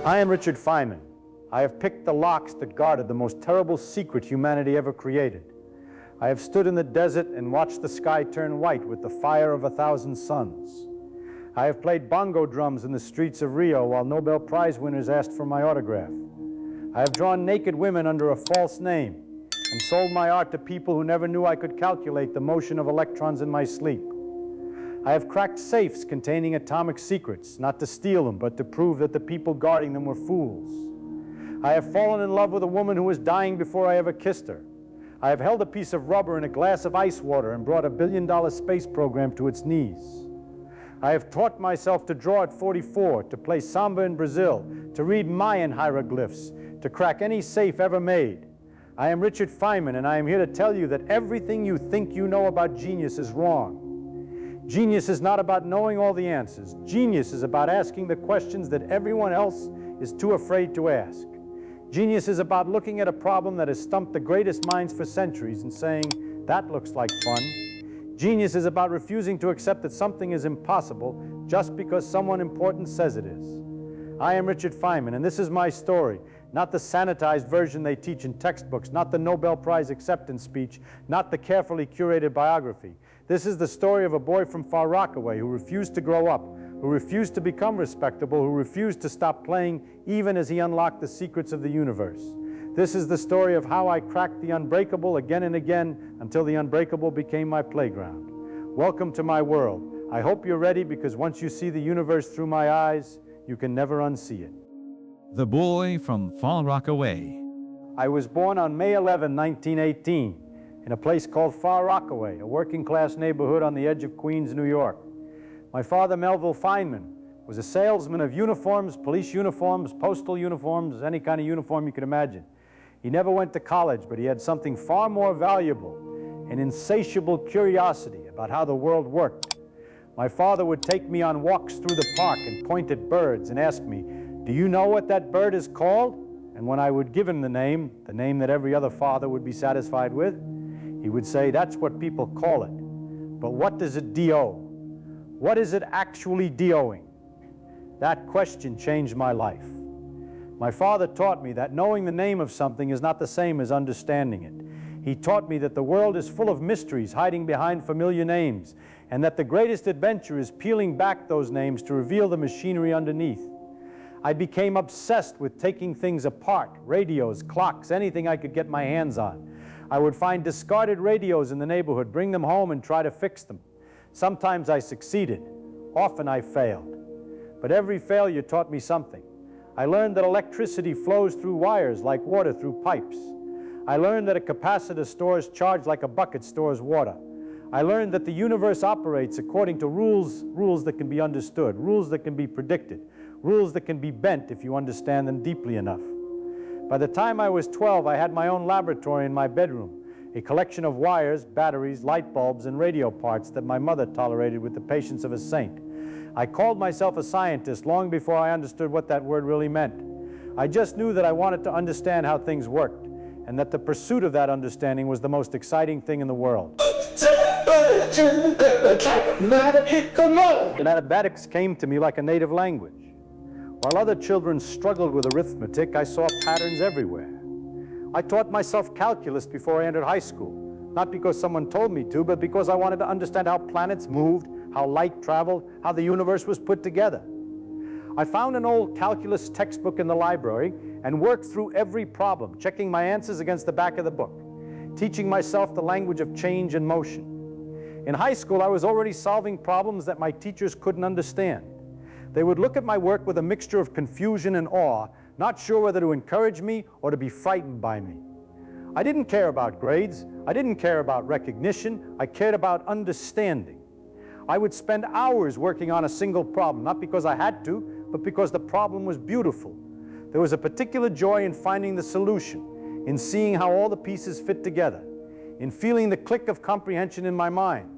I am Richard Feynman. I have picked the locks that guarded the most terrible secret humanity ever created. I have stood in the desert and watched the sky turn white with the fire of 1,000 suns. I have played bongo drums in the streets of Rio while Nobel Prize winners asked for my autograph. I have drawn naked women under a false name and sold my art to people who never knew I could calculate the motion of electrons in my sleep. I have cracked safes containing atomic secrets, not to steal them, but to prove that the people guarding them were fools. I have fallen in love with a woman who was dying before I ever kissed her. I have held a piece of rubber in a glass of ice water and brought $1 billion space program to its knees. I have taught myself to draw at 44, to play samba in Brazil, to read Mayan hieroglyphs, to crack any safe ever made. I am Richard Feynman, and I am here to tell you that everything you think you know about genius is wrong. Genius is not about knowing all the answers. Genius is about asking the questions that everyone else is too afraid to ask. Genius is about looking at a problem that has stumped the greatest minds for centuries and saying, that looks like fun. Genius is about refusing to accept that something is impossible just because someone important says it is. I am Richard Feynman, and this is my story, not the sanitized version they teach in textbooks, not the Nobel Prize acceptance speech, not the carefully curated biography. This is the story of a boy from Far Rockaway who refused to grow up, who refused to become respectable, who refused to stop playing even as he unlocked the secrets of the universe. This is the story of how I cracked the unbreakable again and again until the unbreakable became my playground. Welcome to my world. I hope you're ready, because once you see the universe through my eyes, you can never unsee it. The boy from Far Rockaway. I was born on May 11, 1918, in a place called Far Rockaway, a working-class neighborhood on the edge of Queens, New York. My father, Melville Feynman, was a salesman of uniforms, police uniforms, postal uniforms, any kind of uniform you could imagine. He never went to college, but he had something far more valuable, an insatiable curiosity about how the world worked. My father would take me on walks through the park and point at birds and ask me, "Do you know what that bird is called?" And when I would give him the name that every other father would be satisfied with, he would say, "That's what people call it. But what does it do? What is it actually doing?" That question changed my life. My father taught me that knowing the name of something is not the same as understanding it. He taught me that the world is full of mysteries hiding behind familiar names, and that the greatest adventure is peeling back those names to reveal the machinery underneath. I became obsessed with taking things apart, radios, clocks, anything I could get my hands on. I would find discarded radios in the neighborhood, bring them home and try to fix them. Sometimes I succeeded, often I failed. But every failure taught me something. I learned that electricity flows through wires like water through pipes. I learned that a capacitor stores charge like a bucket stores water. I learned that the universe operates according to rules that can be understood, rules that can be predicted, rules that can be bent if you understand them deeply enough. By the time I was 12, I had my own laboratory in my bedroom, a collection of wires, batteries, light bulbs, and radio parts that my mother tolerated with the patience of a saint. I called myself a scientist long before I understood what that word really meant. I just knew that I wanted to understand how things worked, and that the pursuit of that understanding was the most exciting thing in the world. Mathematics came to me like a native language. While other children struggled with arithmetic, I saw patterns everywhere. I taught myself calculus before I entered high school, not because someone told me to, but because I wanted to understand how planets moved, how light traveled, how the universe was put together. I found an old calculus textbook in the library and worked through every problem, checking my answers against the back of the book, teaching myself the language of change and motion. In high school, I was already solving problems that my teachers couldn't understand. They would look at my work with a mixture of confusion and awe, not sure whether to encourage me or to be frightened by me. I didn't care about grades. I didn't care about recognition. I cared about understanding. I would spend hours working on a single problem, not because I had to, but because the problem was beautiful. There was a particular joy in finding the solution, in seeing how all the pieces fit together, in feeling the click of comprehension in my mind.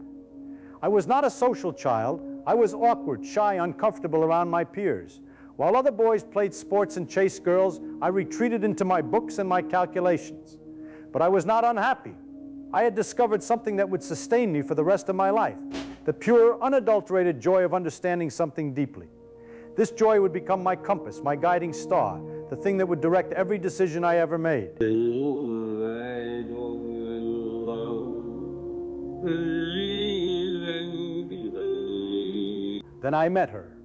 I was not a social child. I was awkward, shy, uncomfortable around my peers. While other boys played sports and chased girls, I retreated into my books and my calculations. But I was not unhappy. I had discovered something that would sustain me for the rest of my life, the pure, unadulterated joy of understanding something deeply. This joy would become my compass, my guiding star, the thing that would direct every decision I ever made. Then I met her,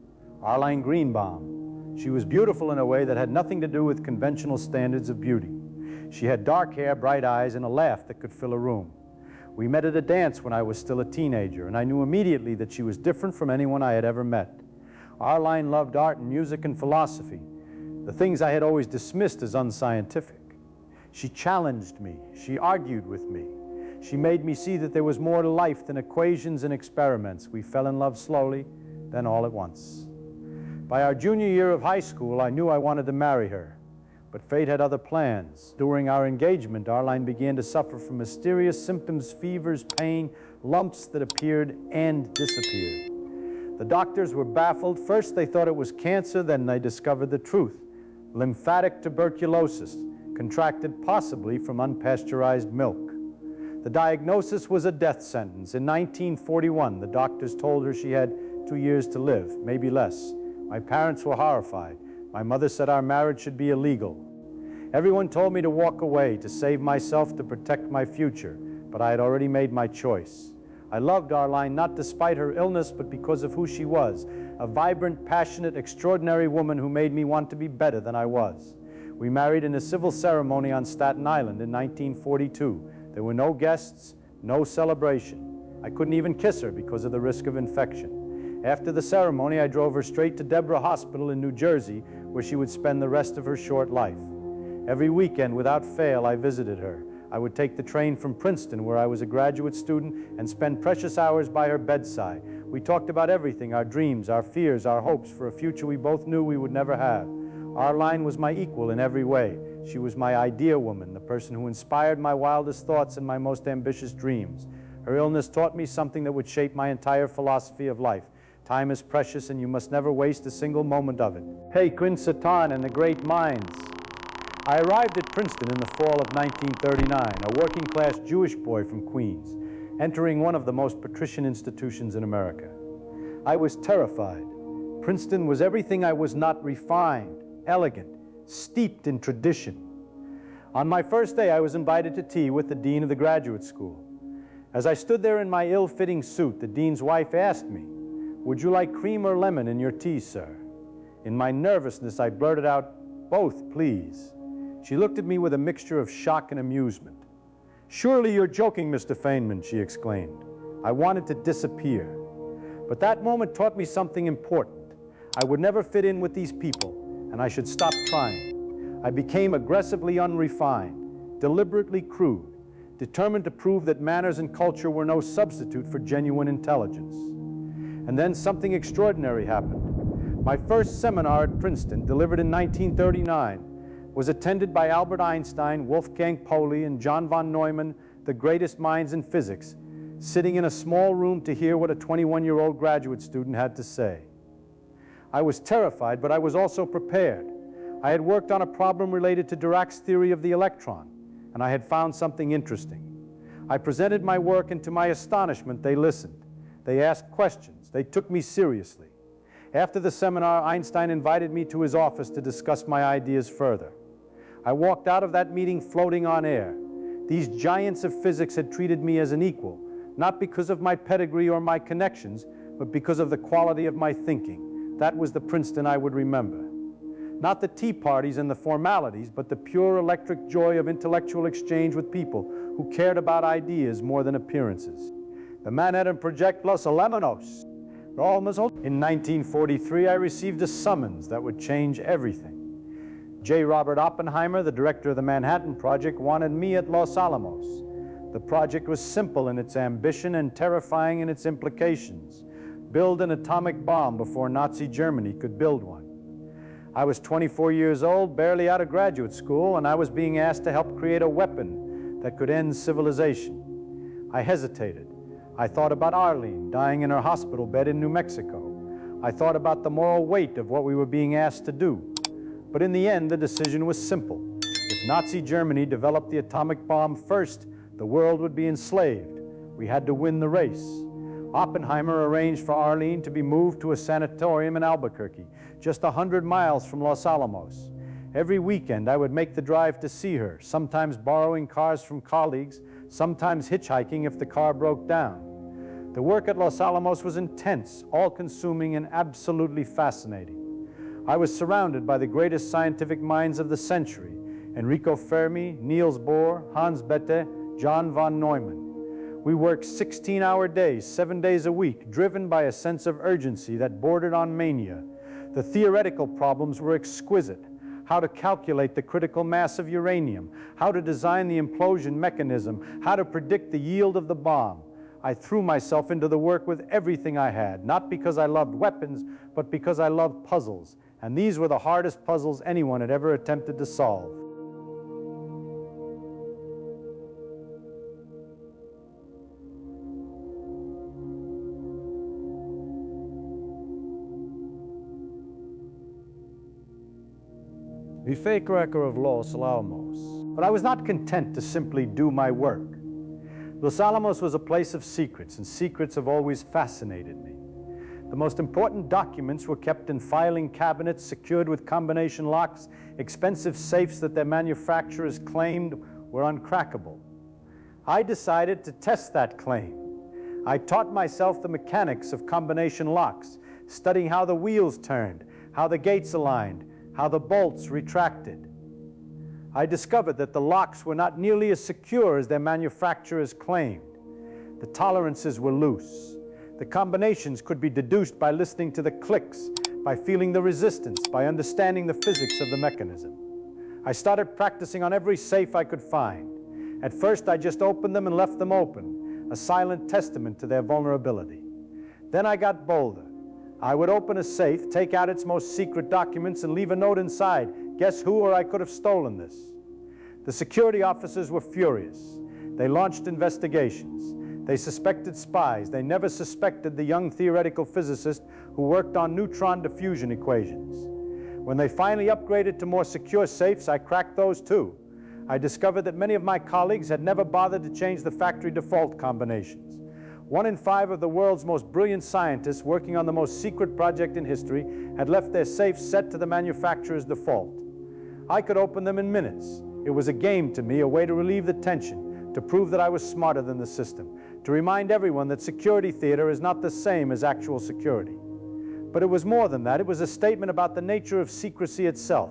Arline Greenbaum. She was beautiful in a way that had nothing to do with conventional standards of beauty. She had dark hair, bright eyes, and a laugh that could fill a room. We met at a dance when I was still a teenager, and I knew immediately that she was different from anyone I had ever met. Arline loved art and music and philosophy, the things I had always dismissed as unscientific. She challenged me. She argued with me. She made me see that there was more to life than equations and experiments. We fell in love slowly, then all at once. By our junior year of high school, I knew I wanted to marry her. But fate had other plans. During our engagement, Arline began to suffer from mysterious symptoms, fevers, pain, lumps that appeared and disappeared. The doctors were baffled. First, they thought it was cancer, then they discovered the truth. Lymphatic tuberculosis, contracted possibly from unpasteurized milk. The diagnosis was a death sentence. In 1941, the doctors told her she had 2 years to live, maybe less. My parents were horrified. My mother said our marriage should be illegal. Everyone told me to walk away, to save myself, to protect my future, but I had already made my choice. I loved Arline not despite her illness, but because of who she was, a vibrant, passionate, extraordinary woman who made me want to be better than I was. We married in a civil ceremony on Staten Island in 1942. There were no guests, no celebration. I couldn't even kiss her because of the risk of infection. After the ceremony, I drove her straight to Deborah Hospital in New Jersey, where she would spend the rest of her short life. Every weekend, without fail, I visited her. I would take the train from Princeton, where I was a graduate student, and spend precious hours by her bedside. We talked about everything, our dreams, our fears, our hopes for a future we both knew we would never have. Arline was my equal in every way. She was my idea woman, the person who inspired my wildest thoughts and my most ambitious dreams. Her illness taught me something that would shape my entire philosophy of life. Time is precious, and you must never waste a single moment of it. Hey, Quinn Satan and the great minds. I arrived at Princeton in the fall of 1939, a working-class Jewish boy from Queens, entering one of the most patrician institutions in America. I was terrified. Princeton was everything I was not: refined, elegant, steeped in tradition. On my first day, I was invited to tea with the dean of the graduate school. As I stood there in my ill-fitting suit, the dean's wife asked me, "Would you like cream or lemon in your tea, sir?" In my nervousness, I blurted out, "Both, please." She looked at me with a mixture of shock and amusement. "Surely you're joking, Mr. Feynman," she exclaimed. I wanted to disappear. But that moment taught me something important. I would never fit in with these people, and I should stop trying. I became aggressively unrefined, deliberately crude, determined to prove that manners and culture were no substitute for genuine intelligence. And then something extraordinary happened. My first seminar at Princeton, delivered in 1939, was attended by Albert Einstein, Wolfgang Pauli, and John von Neumann, the greatest minds in physics, sitting in a small room to hear what a 21-year-old graduate student had to say. I was terrified, but I was also prepared. I had worked on a problem related to Dirac's theory of the electron, and I had found something interesting. I presented my work, and to my astonishment, they listened. They asked questions. They took me seriously. After the seminar, Einstein invited me to his office to discuss my ideas further. I walked out of that meeting floating on air. These giants of physics had treated me as an equal, not because of my pedigree or my connections, but because of the quality of my thinking. That was the Princeton I would remember. Not the tea parties and the formalities, but the pure electric joy of intellectual exchange with people who cared about ideas more than appearances. The Manhattan Project Los Alamos. In 1943, I received a summons that would change everything. J. Robert Oppenheimer, the director of the Manhattan Project, wanted me at Los Alamos. The project was simple in its ambition and terrifying in its implications. Build an atomic bomb before Nazi Germany could build one. I was 24 years old, barely out of graduate school, and I was being asked to help create a weapon that could end civilization. I hesitated. I thought about Arline dying in her hospital bed in New Mexico. I thought about the moral weight of what we were being asked to do. But in the end, the decision was simple. If Nazi Germany developed the atomic bomb first, the world would be enslaved. We had to win the race. Oppenheimer arranged for Arline to be moved to a sanatorium in Albuquerque, just 100 miles from Los Alamos. Every weekend I would make the drive to see her, sometimes borrowing cars from colleagues, sometimes hitchhiking if the car broke down. The work at Los Alamos was intense, all-consuming, and absolutely fascinating. I was surrounded by the greatest scientific minds of the century: Enrico Fermi, Niels Bohr, Hans Bethe, John von Neumann. We worked 16-hour days, 7 days a week, driven by a sense of urgency that bordered on mania. The theoretical problems were exquisite: how to calculate the critical mass of uranium, how to design the implosion mechanism, how to predict the yield of the bomb. I threw myself into the work with everything I had, not because I loved weapons, but because I loved puzzles. And these were the hardest puzzles anyone had ever attempted to solve. The Safecracker of Los Alamos. But I was not content to simply do my work. Los Alamos was a place of secrets, and secrets have always fascinated me. The most important documents were kept in filing cabinets secured with combination locks, expensive safes that their manufacturers claimed were uncrackable. I decided to test that claim. I taught myself the mechanics of combination locks, studying how the wheels turned, how the gates aligned, how the bolts retracted. I discovered that the locks were not nearly as secure as their manufacturers claimed. The tolerances were loose. The combinations could be deduced by listening to the clicks, by feeling the resistance, by understanding the physics of the mechanism. I started practicing on every safe I could find. At first, I just opened them and left them open, a silent testament to their vulnerability. Then I got bolder. I would open a safe, take out its most secret documents, and leave a note inside. Guess who or I could have stolen this? The security officers were furious. They launched investigations. They suspected spies. They never suspected the young theoretical physicist who worked on neutron diffusion equations. When they finally upgraded to more secure safes, I cracked those too. I discovered that many of my colleagues had never bothered to change the factory default combinations. 1 in 5 of the world's most brilliant scientists working on the most secret project in history had left their safes set to the manufacturer's default. I could open them in minutes. It was a game to me, a way to relieve the tension, to prove that I was smarter than the system, to remind everyone that security theater is not the same as actual security. But it was more than that. It was a statement about the nature of secrecy itself.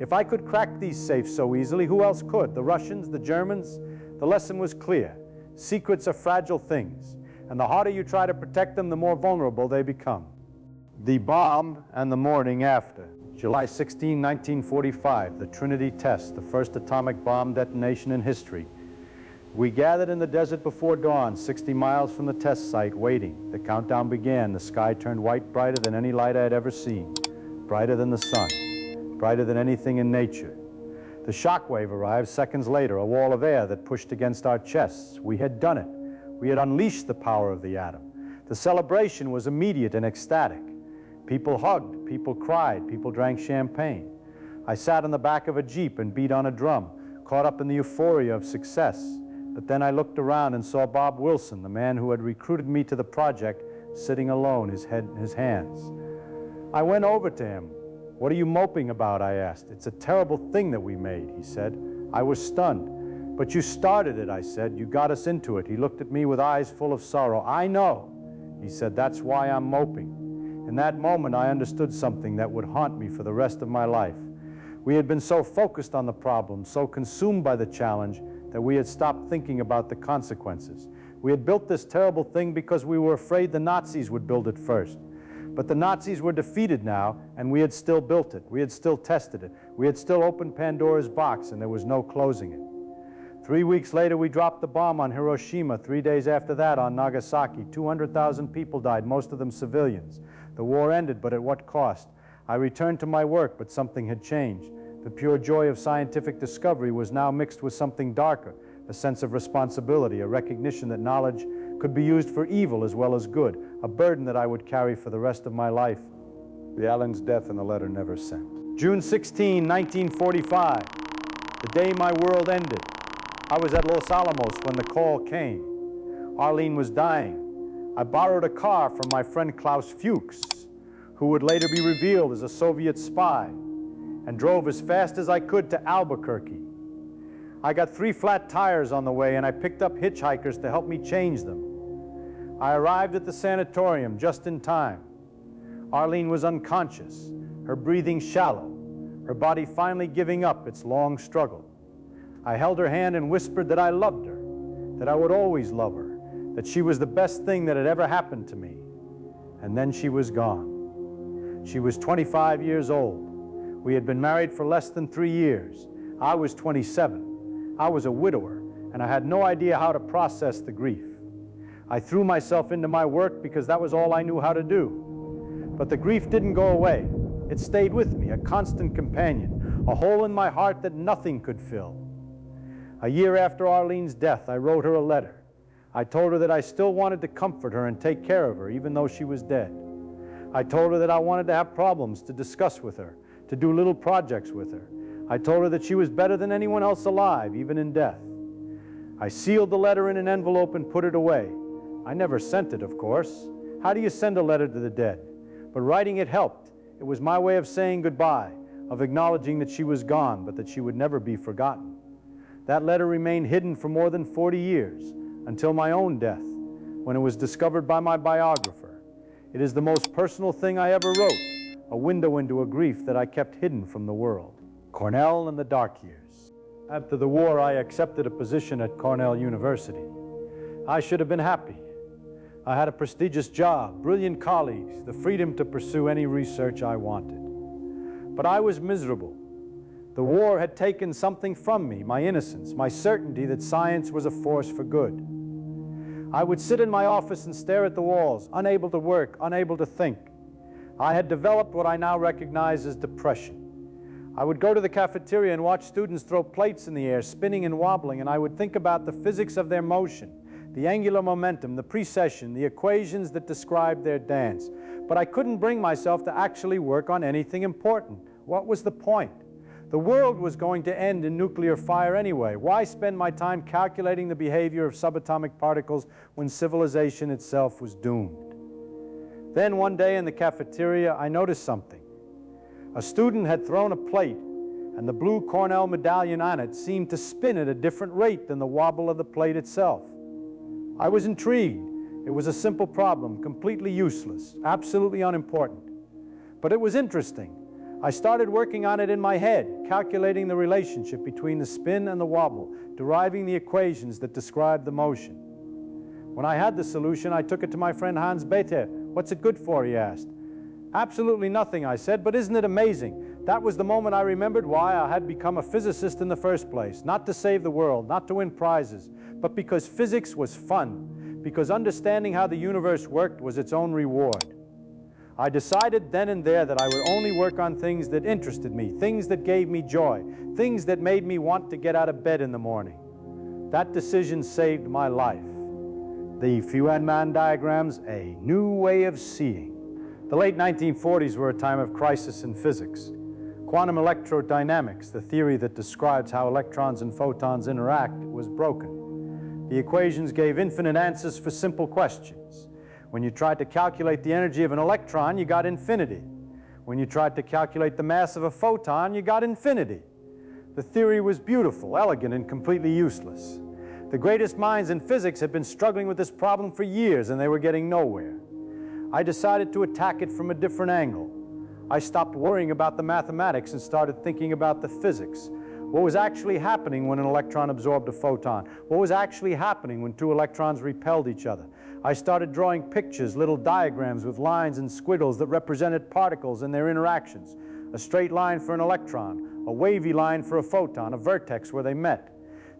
If I could crack these safes so easily, who else could? The Russians, the Germans? The lesson was clear. Secrets are fragile things, and the harder you try to protect them, the more vulnerable they become. The bomb and the morning after. July 16, 1945, the Trinity test, the first atomic bomb detonation in history. We gathered in the desert before dawn, 60 miles from the test site, waiting. The countdown began. The sky turned white, brighter than any light I had ever seen, brighter than the sun, brighter than anything in nature. The shockwave arrived seconds later, a wall of air that pushed against our chests. We had done it. We had unleashed the power of the atom. The celebration was immediate and ecstatic. People hugged, people cried, people drank champagne. I sat in the back of a Jeep and beat on a drum, caught up in the euphoria of success. But then I looked around and saw Bob Wilson, the man who had recruited me to the project, sitting alone, his head in his hands. I went over to him. "What are you moping about?" I asked. "It's a terrible thing that we made," he said. I was stunned. "But you started it," I said. "You got us into it." He looked at me with eyes full of sorrow. "I know," he said. "That's why I'm moping." In that moment, I understood something that would haunt me for the rest of my life. We had been so focused on the problem, so consumed by the challenge, that we had stopped thinking about the consequences. We had built this terrible thing because we were afraid the Nazis would build it first. But the Nazis were defeated now, and we had still built it. We had still tested it. We had still opened Pandora's box, and there was no closing it. 3 weeks later, we dropped the bomb on Hiroshima. 3 days after that, on Nagasaki. 200,000 people died, most of them civilians. The war ended, but at what cost? I returned to my work, but something had changed. The pure joy of scientific discovery was now mixed with something darker, a sense of responsibility, a recognition that knowledge could be used for evil as well as good, a burden that I would carry for the rest of my life. The Allen's death and the letter never sent. June 16, 1945, the day my world ended. I was at Los Alamos when the call came. Arline was dying. I borrowed a car from my friend Klaus Fuchs, who would later be revealed as a Soviet spy, and drove as fast as I could to Albuquerque. I got 3 flat tires on the way, and I picked up hitchhikers to help me change them. I arrived at the sanatorium just in time. Arline was unconscious, her breathing shallow, her body finally giving up its long struggle. I held her hand and whispered that I loved her, that I would always love her, that she was the best thing that had ever happened to me. And then she was gone. She was 25 years old. We had been married for less than 3 years. I was 27. I was a widower, and I had no idea how to process the grief. I threw myself into my work because that was all I knew how to do. But the grief didn't go away. It stayed with me, a constant companion, a hole in my heart that nothing could fill. A year after Arlene's death, I wrote her a letter. I told her that I still wanted to comfort her and take care of her, even though she was dead. I told her that I wanted to have problems to discuss with her, to do little projects with her. I told her that she was better than anyone else alive, even in death. I sealed the letter in an envelope and put it away. I never sent it, of course. How do you send a letter to the dead? But writing it helped. It was my way of saying goodbye, of acknowledging that she was gone, but that she would never be forgotten. That letter remained hidden for more than 40 years, until my own death, when it was discovered by my biographer. It is the most personal thing I ever wrote, a window into a grief that I kept hidden from the world. Cornell and the dark years. After the war, I accepted a position at Cornell University. I should have been happy. I had a prestigious job, brilliant colleagues, the freedom to pursue any research I wanted. But I was miserable. The war had taken something from me, my innocence, my certainty that science was a force for good. I would sit in my office and stare at the walls, unable to work, unable to think. I had developed what I now recognize as depression. I would go to the cafeteria and watch students throw plates in the air, spinning and wobbling, and I would think about the physics of their motion, the angular momentum, the precession, the equations that described their dance. But I couldn't bring myself to actually work on anything important. What was the point? The world was going to end in nuclear fire anyway. Why spend my time calculating the behavior of subatomic particles when civilization itself was doomed? Then one day in the cafeteria, I noticed something. A student had thrown a plate, and the blue Cornell medallion on it seemed to spin at a different rate than the wobble of the plate itself. I was intrigued. It was a simple problem, completely useless, absolutely unimportant. But it was interesting. I started working on it in my head, calculating the relationship between the spin and the wobble, deriving the equations that described the motion. When I had the solution, I took it to my friend Hans Bethe. "What's it good for?" he asked. "Absolutely nothing," I said, "but isn't it amazing? That was the moment I remembered why I had become a physicist in the first place, not to save the world, not to win prizes, but because physics was fun, because understanding how the universe worked was its own reward." I decided then and there that I would only work on things that interested me, things that gave me joy, things that made me want to get out of bed in the morning. That decision saved my life. The Feynman diagrams, a new way of seeing. The late 1940s were a time of crisis in physics. Quantum electrodynamics, the theory that describes how electrons and photons interact, was broken. The equations gave infinite answers for simple questions. When you tried to calculate the energy of an electron, you got infinity. When you tried to calculate the mass of a photon, you got infinity. The theory was beautiful, elegant, and completely useless. The greatest minds in physics had been struggling with this problem for years, and they were getting nowhere. I decided to attack it from a different angle. I stopped worrying about the mathematics and started thinking about the physics. What was actually happening when an electron absorbed a photon? What was actually happening when 2 electrons repelled each other? I started drawing pictures, little diagrams with lines and squiggles that represented particles and their interactions. A straight line for an electron, a wavy line for a photon, a vertex where they met.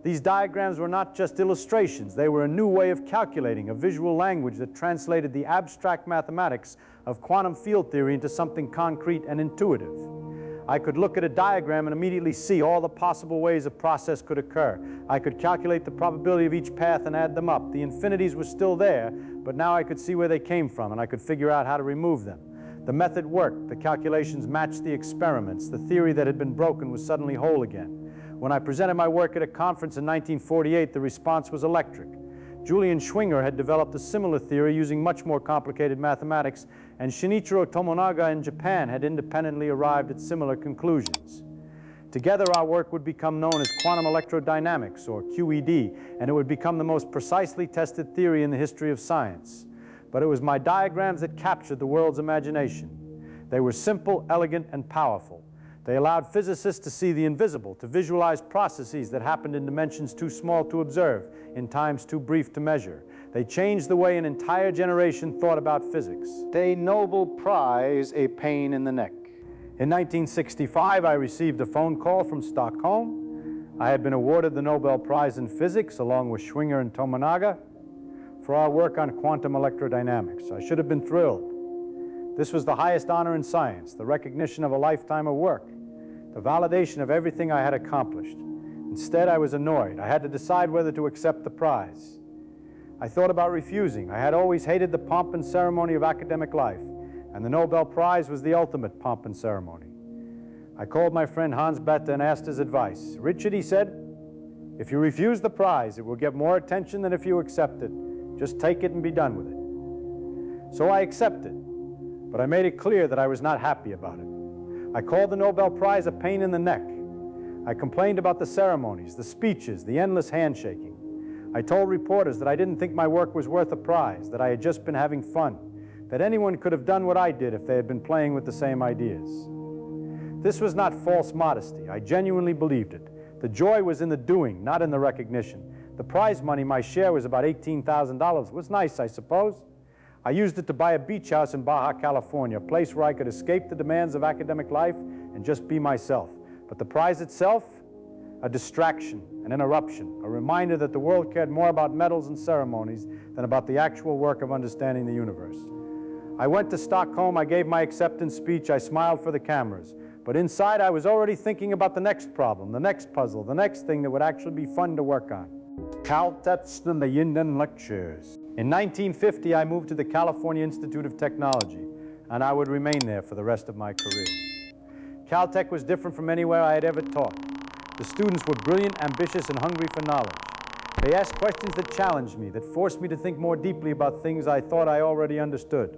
These diagrams were not just illustrations. They were a new way of calculating, a visual language that translated the abstract mathematics of quantum field theory into something concrete and intuitive. I could look at a diagram and immediately see all the possible ways a process could occur. I could calculate the probability of each path and add them up. The infinities were still there, but now I could see where they came from, and I could figure out how to remove them. The method worked. The calculations matched the experiments. The theory that had been broken was suddenly whole again. When I presented my work at a conference in 1948, the response was electric. Julian Schwinger had developed a similar theory using much more complicated mathematics, and Shinichiro Tomonaga in Japan had independently arrived at similar conclusions. Together, our work would become known as quantum electrodynamics, or QED, and it would become the most precisely tested theory in the history of science. But it was my diagrams that captured the world's imagination. They were simple, elegant, and powerful. They allowed physicists to see the invisible, to visualize processes that happened in dimensions too small to observe, in times too brief to measure. They changed the way an entire generation thought about physics. A Nobel Prize, a pain in the neck. In 1965, I received a phone call from Stockholm. I had been awarded the Nobel Prize in Physics, along with Schwinger and Tomonaga, for our work on quantum electrodynamics. I should have been thrilled. This was the highest honor in science, the recognition of a lifetime of work, the validation of everything I had accomplished. Instead, I was annoyed. I had to decide whether to accept the prize. I thought about refusing. I had always hated the pomp and ceremony of academic life, and the Nobel Prize was the ultimate pomp and ceremony. I called my friend Hans Bethe and asked his advice. Richard, he said, if you refuse the prize, it will get more attention than if you accept it. Just take it and be done with it. So I accepted. But I made it clear that I was not happy about it. I called the Nobel Prize a pain in the neck. I complained about the ceremonies, the speeches, the endless handshaking. I told reporters that I didn't think my work was worth a prize, that I had just been having fun, that anyone could have done what I did if they had been playing with the same ideas. This was not false modesty. I genuinely believed it. The joy was in the doing, not in the recognition. The prize money, my share, was about $18,000. It was nice, I suppose. I used it to buy a beach house in Baja California, a place where I could escape the demands of academic life and just be myself. But the prize itself, a distraction, an interruption, a reminder that the world cared more about medals and ceremonies than about the actual work of understanding the universe. I went to Stockholm, I gave my acceptance speech, I smiled for the cameras. But inside I was already thinking about the next problem, the next puzzle, the next thing that would actually be fun to work on. Feynman Lectures. In 1950, I moved to the California Institute of Technology, and I would remain there for the rest of my career. Caltech was different from anywhere I had ever taught. The students were brilliant, ambitious, and hungry for knowledge. They asked questions that challenged me, that forced me to think more deeply about things I thought I already understood.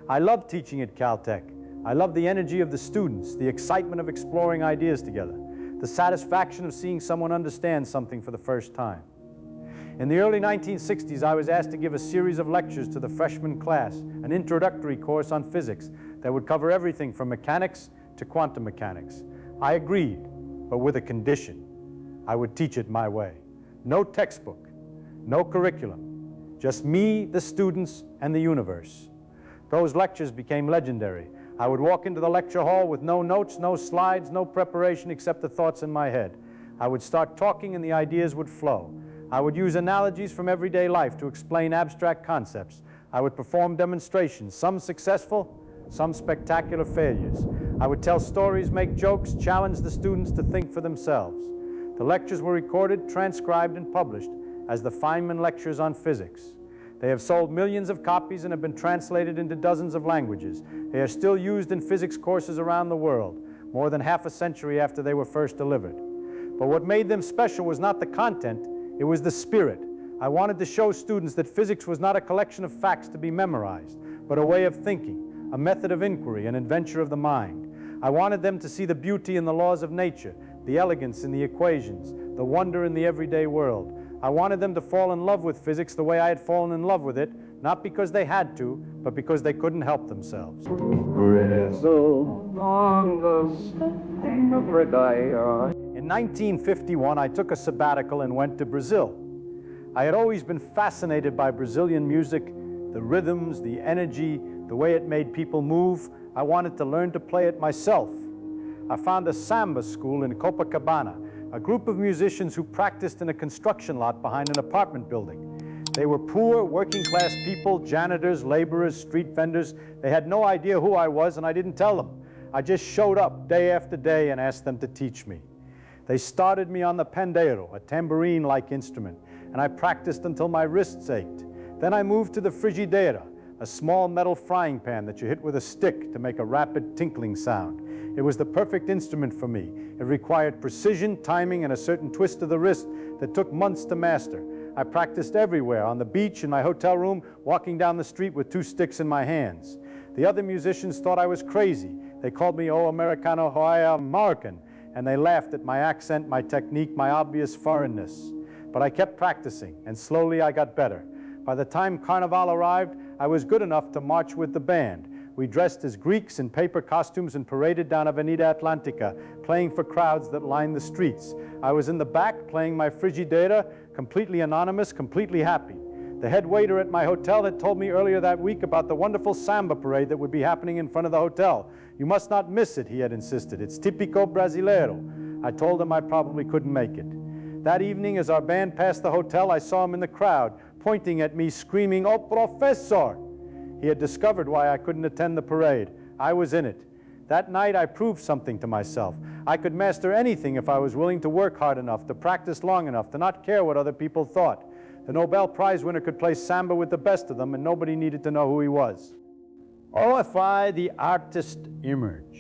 I loved teaching at Caltech. I loved the energy of the students, the excitement of exploring ideas together, the satisfaction of seeing someone understand something for the first time. In the early 1960s, I was asked to give a series of lectures to the freshman class, an introductory course on physics that would cover everything from mechanics to quantum mechanics. I agreed, but with a condition. I would teach it my way. No textbook, no curriculum, just me, the students, and the universe. Those lectures became legendary. I would walk into the lecture hall with no notes, no slides, no preparation except the thoughts in my head. I would start talking and the ideas would flow. I would use analogies from everyday life to explain abstract concepts. I would perform demonstrations, some successful, some spectacular failures. I would tell stories, make jokes, challenge the students to think for themselves. The lectures were recorded, transcribed, and published as the Feynman Lectures on Physics. They have sold millions of copies and have been translated into dozens of languages. They are still used in physics courses around the world, more than half a century after they were first delivered. But what made them special was not the content, it was the spirit. I wanted to show students that physics was not a collection of facts to be memorized, but a way of thinking, a method of inquiry, an adventure of the mind. I wanted them to see the beauty in the laws of nature, the elegance in the equations, the wonder in the everyday world. I wanted them to fall in love with physics the way I had fallen in love with it, not because they had to, but because they couldn't help themselves. In 1951, I took a sabbatical and went to Brazil. I had always been fascinated by Brazilian music, the rhythms, the energy, the way it made people move. I wanted to learn to play it myself. I found a samba school in Copacabana, a group of musicians who practiced in a construction lot behind an apartment building. They were poor, working-class people, janitors, laborers, street vendors. They had no idea who I was, and I didn't tell them. I just showed up day after day and asked them to teach me. They started me on the pandeiro, a tambourine-like instrument, and I practiced until my wrists ached. Then I moved to the frigideira, a small metal frying pan that you hit with a stick to make a rapid tinkling sound. It was the perfect instrument for me. It required precision, timing, and a certain twist of the wrist that took months to master. I practiced everywhere, on the beach, in my hotel room, walking down the street with 2 sticks in my hands. The other musicians thought I was crazy. They called me, oh, Americano, Hawaii, American, and they laughed at my accent, my technique, my obvious foreignness. But I kept practicing, and slowly I got better. By the time Carnival arrived, I was good enough to march with the band. We dressed as Greeks in paper costumes and paraded down Avenida Atlantica, playing for crowds that lined the streets. I was in the back playing my Frigidaire, completely anonymous, completely happy. The head waiter at my hotel had told me earlier that week about the wonderful samba parade that would be happening in front of the hotel. You must not miss it, he had insisted. It's tipico brasileiro. I told him I probably couldn't make it. That evening, as our band passed the hotel, I saw him in the crowd, pointing at me, screaming, "Oh, professor!" He had discovered why I couldn't attend the parade. I was in it. That night, I proved something to myself. I could master anything if I was willing to work hard enough, to practice long enough, to not care what other people thought. The Nobel Prize winner could play samba with the best of them, and nobody needed to know who he was. OFI, the artist emerge.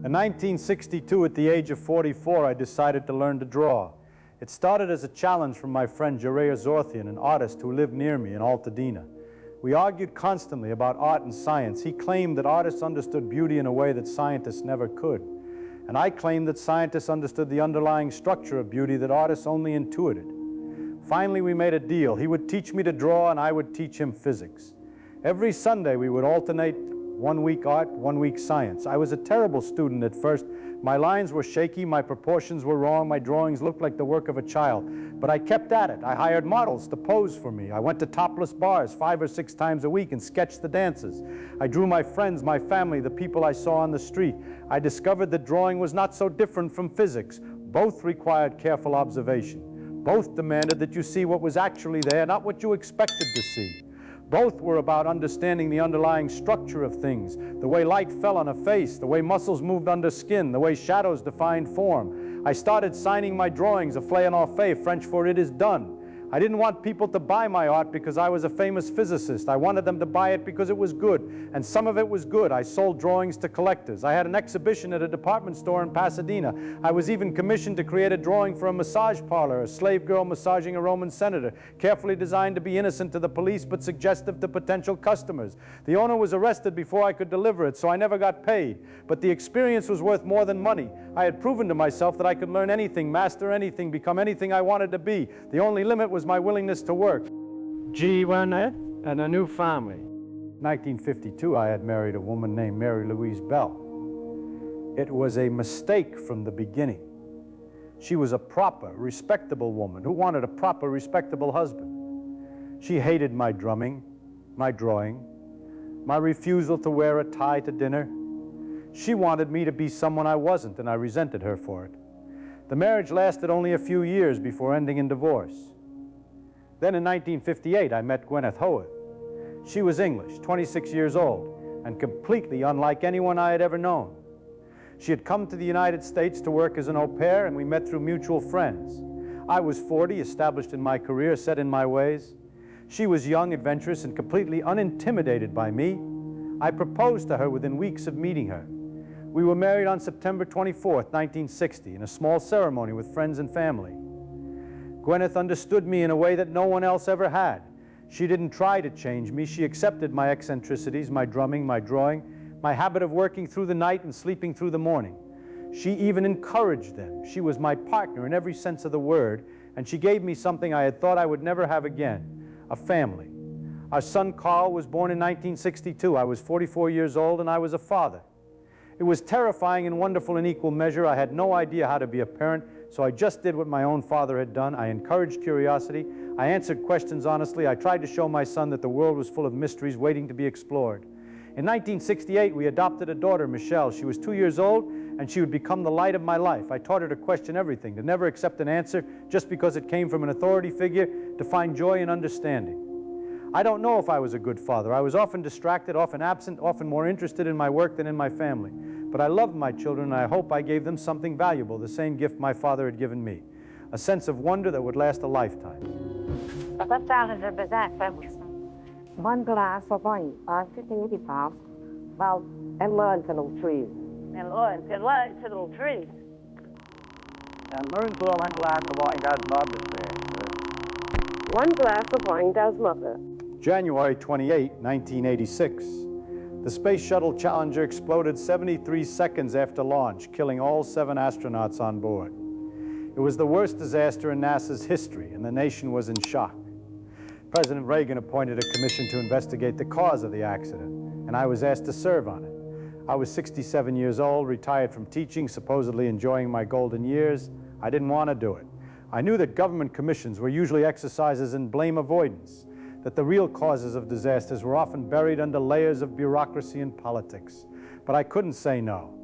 In 1962, at the age of 44, I decided to learn to draw. It started as a challenge from my friend Jereya Zorthian, an artist who lived near me in Altadena. We argued constantly about art and science. He claimed that artists understood beauty in a way that scientists never could. And I claimed that scientists understood the underlying structure of beauty that artists only intuited. Finally, we made a deal. He would teach me to draw, and I would teach him physics. Every Sunday, we would alternate 1 week art, 1 week science. I was a terrible student at first. My lines were shaky, my proportions were wrong, my drawings looked like the work of a child. But I kept at it. I hired models to pose for me. I went to topless bars 5 or 6 times a week and sketched the dances. I drew my friends, my family, the people I saw on the street. I discovered that drawing was not so different from physics. Both required careful observation. Both demanded that you see what was actually there, not what you expected to see. Both were about understanding the underlying structure of things, the way light fell on a face, the way muscles moved under skin, the way shadows defined form. I started signing my drawings, a flé en fait, French for "it is done." I didn't want people to buy my art because I was a famous physicist. I wanted them to buy it because it was good, and some of it was good. I sold drawings to collectors. I had an exhibition at a department store in Pasadena. I was even commissioned to create a drawing for a massage parlor, a slave girl massaging a Roman senator, carefully designed to be innocent to the police but suggestive to potential customers. The owner was arrested before I could deliver it, so I never got paid. But the experience was worth more than money. I had proven to myself that I could learn anything, master anything, become anything I wanted to be. The only limit was my willingness to work. G1 and a new family. 1952, I had married a woman named Mary Louise Bell. It was a mistake from the beginning. She was a proper, respectable woman who wanted a proper, respectable husband. She hated my drumming, my drawing, my refusal to wear a tie to dinner. She wanted me to be someone I wasn't, and I resented her for it. The marriage lasted only a few years before ending in divorce. Then in 1958, I met Gwyneth Howarth. She was English, 26 years old, and completely unlike anyone I had ever known. She had come to the United States to work as an au pair, and we met through mutual friends. I was 40, established in my career, set in my ways. She was young, adventurous, and completely unintimidated by me. I proposed to her within weeks of meeting her. We were married on September 24th, 1960, in a small ceremony with friends and family. Gwyneth understood me in a way that no one else ever had. She didn't try to change me. She accepted my eccentricities, my drumming, my drawing, my habit of working through the night and sleeping through the morning. She even encouraged them. She was my partner in every sense of the word, and she gave me something I had thought I would never have again, a family. Our son Carl was born in 1962. I was 44 years old, and I was a father. It was terrifying and wonderful in equal measure. I had no idea how to be a parent, so I just did what my own father had done. I encouraged curiosity. I answered questions honestly. I tried to show my son that the world was full of mysteries waiting to be explored. In 1968, we adopted a daughter, Michelle. She was 2 years old, and she would become the light of my life. I taught her to question everything, to never accept an answer just because it came from an authority figure, to find joy in understanding. I don't know if I was a good father. I was often distracted, often absent, often more interested in my work than in my family. But I loved my children, and I hope I gave them something valuable, the same gift my father had given me, a sense of wonder that would last a lifetime. One glass of wine, well, and learn to little trees. And learn to little trees. And learn to one glass of wine, that's not the same. One glass of wine does mother. January 28, 1986. The Space Shuttle Challenger exploded 73 seconds after launch, killing all 7 astronauts on board. It was the worst disaster in NASA's history, and the nation was in shock. President Reagan appointed a commission to investigate the cause of the accident, and I was asked to serve on it. I was 67 years old, retired from teaching, supposedly enjoying my golden years. I didn't want to do it. I knew that government commissions were usually exercises in blame avoidance, that the real causes of disasters were often buried under layers of bureaucracy and politics. But I couldn't say no.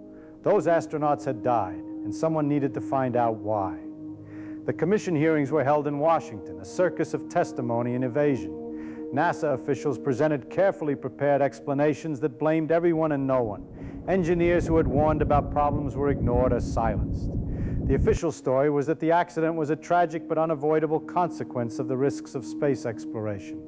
Those astronauts had died, and someone needed to find out why. The commission hearings were held in Washington, a circus of testimony and evasion. NASA officials presented carefully prepared explanations that blamed everyone and no one. Engineers who had warned about problems were ignored or silenced. The official story was that the accident was a tragic but unavoidable consequence of the risks of space exploration.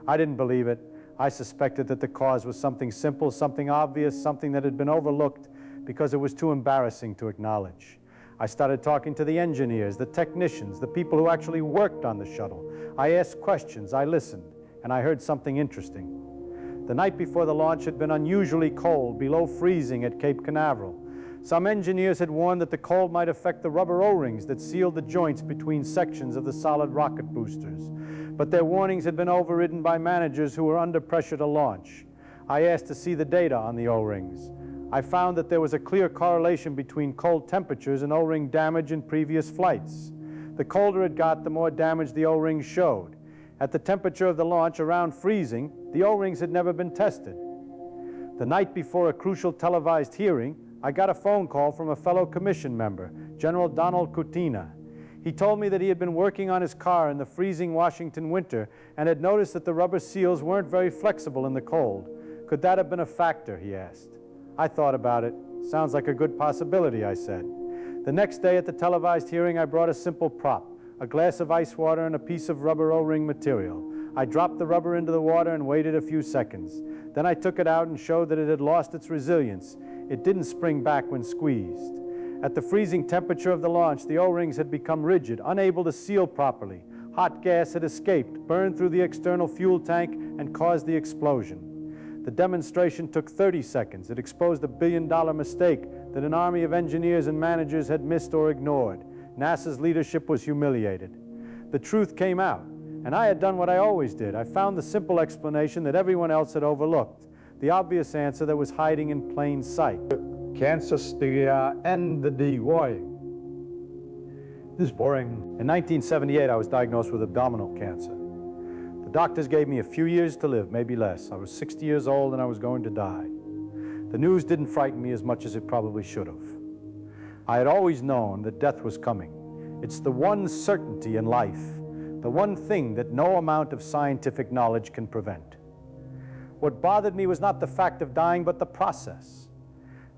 I didn't believe it. I suspected that the cause was something simple, something obvious, something that had been overlooked because it was too embarrassing to acknowledge. I started talking to the engineers, the technicians, the people who actually worked on the shuttle. I asked questions, I listened, and I heard something interesting. The night before the launch had been unusually cold, below freezing at Cape Canaveral. Some engineers had warned that the cold might affect the rubber O-rings that sealed the joints between sections of the solid rocket boosters. But their warnings had been overridden by managers who were under pressure to launch. I asked to see the data on the O-rings. I found that there was a clear correlation between cold temperatures and O-ring damage in previous flights. The colder it got, the more damage the O-rings showed. At the temperature of the launch, around freezing, the O-rings had never been tested. The night before a crucial televised hearing, I got a phone call from a fellow commission member, General Donald Kutina. He told me that he had been working on his car in the freezing Washington winter and had noticed that the rubber seals weren't very flexible in the cold. Could that have been a factor, he asked. I thought about it. Sounds like a good possibility, I said. The next day at the televised hearing, I brought a simple prop, a glass of ice water and a piece of rubber O-ring material. I dropped the rubber into the water and waited a few seconds. Then I took it out and showed that it had lost its resilience. It didn't spring back when squeezed. At the freezing temperature of the launch, the O-rings had become rigid, unable to seal properly. Hot gas had escaped, burned through the external fuel tank, and caused the explosion. The demonstration took 30 seconds. It exposed a billion-dollar mistake that an army of engineers and managers had missed or ignored. NASA's leadership was humiliated. The truth came out, and I had done what I always did. I found the simple explanation that everyone else had overlooked, the obvious answer that was hiding in plain sight. Cancer stiger and the DY. This is boring. In 1978, I was diagnosed with abdominal cancer. The doctors gave me a few years to live, maybe less. I was 60 years old and I was going to die. The news didn't frighten me as much as it probably should have. I had always known that death was coming. It's the one certainty in life, the one thing that no amount of scientific knowledge can prevent. What bothered me was not the fact of dying, but the process.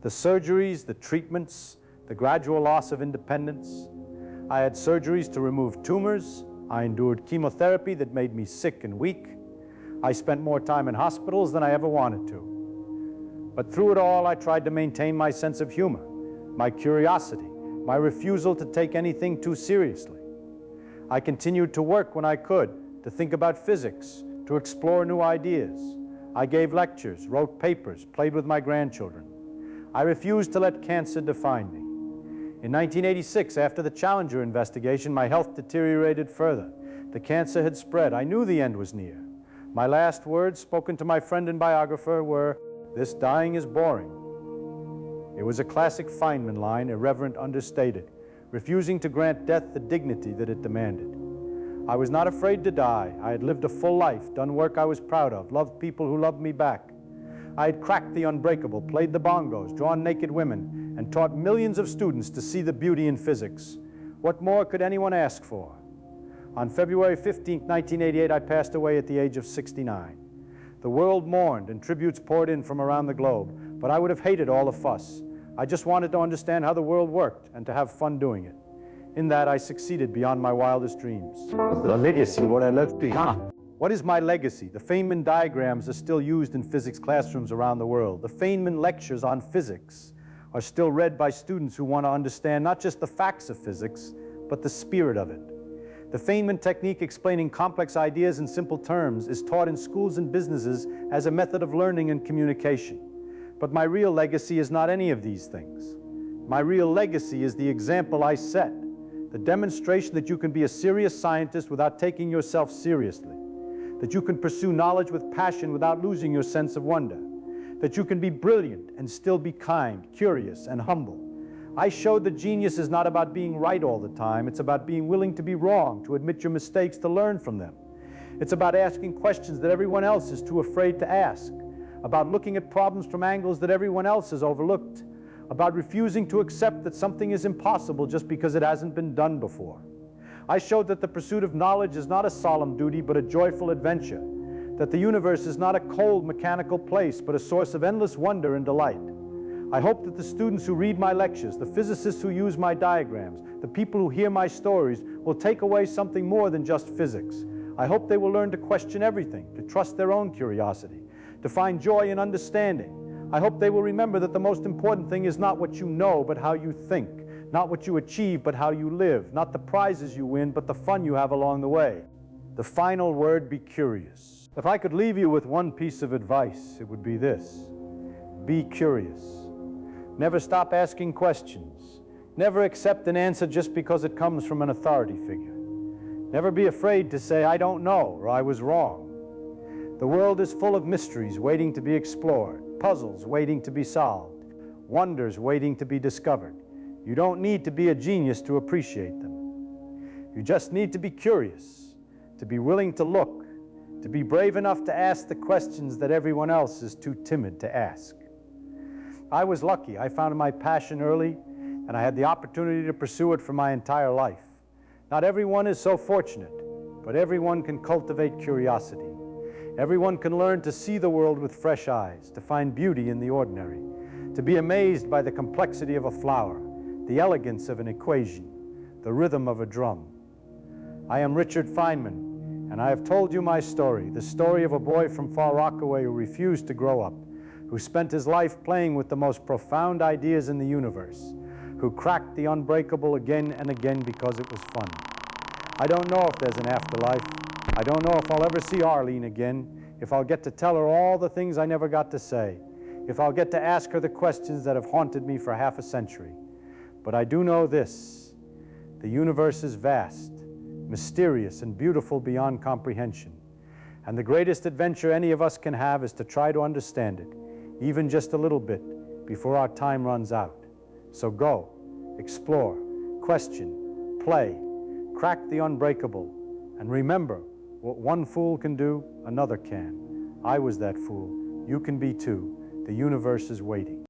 The surgeries, the treatments, the gradual loss of independence. I had surgeries to remove tumors. I endured chemotherapy that made me sick and weak. I spent more time in hospitals than I ever wanted to. But through it all, I tried to maintain my sense of humor, my curiosity, my refusal to take anything too seriously. I continued to work when I could, to think about physics, to explore new ideas. I gave lectures, wrote papers, played with my grandchildren. I refused to let cancer define me. In 1986, after the Challenger investigation, my health deteriorated further. The cancer had spread. I knew the end was near. My last words, spoken to my friend and biographer, were, "This dying is boring." It was a classic Feynman line, irreverent, understated, refusing to grant death the dignity that it demanded. I was not afraid to die. I had lived a full life, done work I was proud of, loved people who loved me back. I had cracked the unbreakable, played the bongos, drawn naked women, and taught millions of students to see the beauty in physics. What more could anyone ask for? On February 15, 1988, I passed away at the age of 69. The world mourned and tributes poured in from around the globe, but I would have hated all the fuss. I just wanted to understand how the world worked and to have fun doing it. In that, I succeeded beyond my wildest dreams. The legacy, what I left behind. What is my legacy? The Feynman diagrams are still used in physics classrooms around the world. The Feynman Lectures on physics are still read by students who want to understand not just the facts of physics, but the spirit of it. The Feynman technique explaining complex ideas in simple terms is taught in schools and businesses as a method of learning and communication. But my real legacy is not any of these things. My real legacy is the example I set, the demonstration that you can be a serious scientist without taking yourself seriously, that you can pursue knowledge with passion without losing your sense of wonder, that you can be brilliant and still be kind, curious, and humble. I showed that genius is not about being right all the time. It's about being willing to be wrong, to admit your mistakes, to learn from them. It's about asking questions that everyone else is too afraid to ask, about looking at problems from angles that everyone else has overlooked, about refusing to accept that something is impossible just because it hasn't been done before. I showed that the pursuit of knowledge is not a solemn duty, but a joyful adventure, that the universe is not a cold, mechanical place, but a source of endless wonder and delight. I hope that the students who read my lectures, the physicists who use my diagrams, the people who hear my stories will take away something more than just physics. I hope they will learn to question everything, to trust their own curiosity, to find joy in understanding. I hope they will remember that the most important thing is not what you know, but how you think, not what you achieve, but how you live, not the prizes you win, but the fun you have along the way. The final word, be curious. If I could leave you with one piece of advice, it would be this: be curious. Never stop asking questions. Never accept an answer just because it comes from an authority figure. Never be afraid to say, I don't know, or I was wrong. The world is full of mysteries waiting to be explored, puzzles waiting to be solved, wonders waiting to be discovered. You don't need to be a genius to appreciate them. You just need to be curious, to be willing to look, to be brave enough to ask the questions that everyone else is too timid to ask. I was lucky. I found my passion early, and I had the opportunity to pursue it for my entire life. Not everyone is so fortunate, but everyone can cultivate curiosity. Everyone can learn to see the world with fresh eyes, to find beauty in the ordinary, to be amazed by the complexity of a flower, the elegance of an equation, the rhythm of a drum. I am Richard Feynman, and I have told you my story, the story of a boy from Far Rockaway who refused to grow up, who spent his life playing with the most profound ideas in the universe, who cracked the unbreakable again and again because it was fun. I don't know if there's an afterlife. I don't know if I'll ever see Arline again, if I'll get to tell her all the things I never got to say, if I'll get to ask her the questions that have haunted me for half a century. But I do know this: the universe is vast, mysterious, and beautiful beyond comprehension. And the greatest adventure any of us can have is to try to understand it, even just a little bit, before our time runs out. So go, explore, question, play, crack the unbreakable, and remember, what one fool can do, another can. I was that fool. You can be too. The universe is waiting.